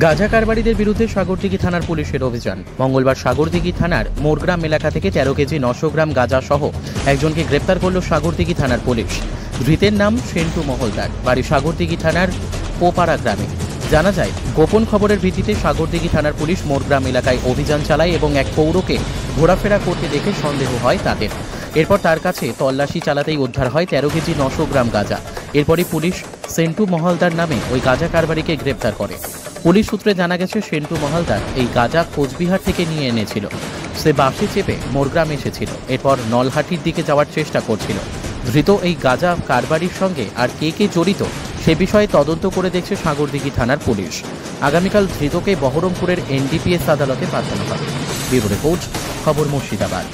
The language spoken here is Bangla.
গাঁজা কারবারিদের বিরুদ্ধে সাগরদিঘি থানার পুলিশের অভিযান। মঙ্গলবার সাগরদিঘি থানার মোরগ্রাম এলাকা থেকে 13 কেজি 900 গ্রাম গাঁজা সহ একজনকে গ্রেপ্তার করল সাগরদিঘি থানার পুলিশ। ধৃতের নাম সেন্টু মহলদার, বাড়ি সাগরদিঘি থানার পোপাড়া গ্রামে। জানা যায়, গোপন খবরের ভিত্তিতে সাগরদিঘি থানার পুলিশ মোরগ্রাম এলাকায় অভিযান চালায় এবং এক পৌরকে ঘোরাফেরা করতে দেখে সন্দেহ হয় তাদের। এরপর তার কাছে তল্লাশি চালাতেই উদ্ধার হয় 13 কেজি 900 গ্রাম গাঁজা। এরপরই পুলিশ সেন্টু মহলদার নামে ওই গাঁজা কারবারিকে গ্রেপ্তার করে। পুলিশ সূত্রে জানা গেছে, সেন্টু মহলদার এই গাঁজা কোচবিহার থেকে নিয়ে এনেছিল। সে বাসে চেপে মোরগ্রাম এসেছিল, এরপর নলহাটির দিকে যাওয়ার চেষ্টা করছিল। ধৃত এই গাঁজা কারবারির সঙ্গে আর কে কে জড়িত সে বিষয়ে তদন্ত করে দেখছে সাগরদিঘি থানার পুলিশ। আগামীকাল ধৃতকে বহরমপুরের NDPS আদালতে পাঠানো হবে। ব্যুরো রিপোর্ট, খবর মুর্শিদাবাদ।